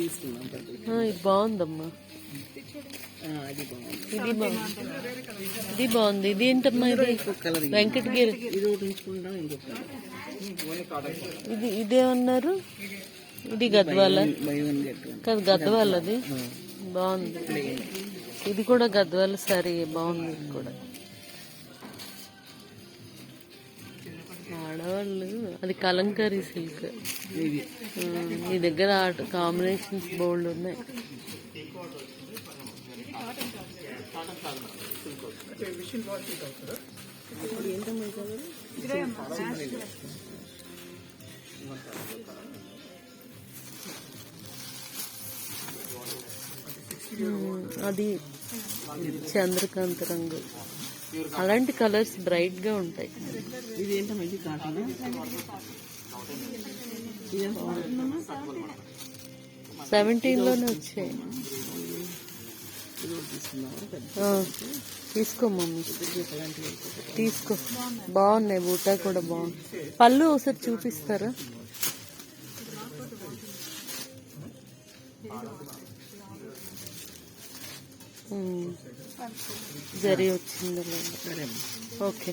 ఇది బాగుందమ్మా. ఇది బాగుంది. ఇది ఏంటమ్మా? ఇది వెంకటగిరి. ఇది ఇదేమన్నారు? ఇది గద్వాల కాదు, గద్వాల. అది బాగుంది. ఇది కూడా గద్వాల సారీ బాగుంది. ఇది కూడా ఆడవాళ్ళు. అది కలంకారీ సిల్క్. మీ దగ్గర కాంబినేషన్స్ బోల్డ్ ఉన్నాయి. అది చంద్రకాంత రంగు. అలాంటి కలర్స్ బ్రైట్ గా ఉంటాయి. 17లోనే వచ్చాయి. తీసుకో మమ్మీ, తీసుకో. బాగున్నాయి. బూటా కూడా బాగుంది. పళ్ళు ఒకసారి చూపిస్తారా? జరీ వచ్చిందా? ఓకే.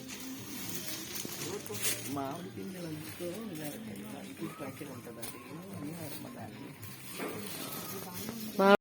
మామిడి పిందెలందుకో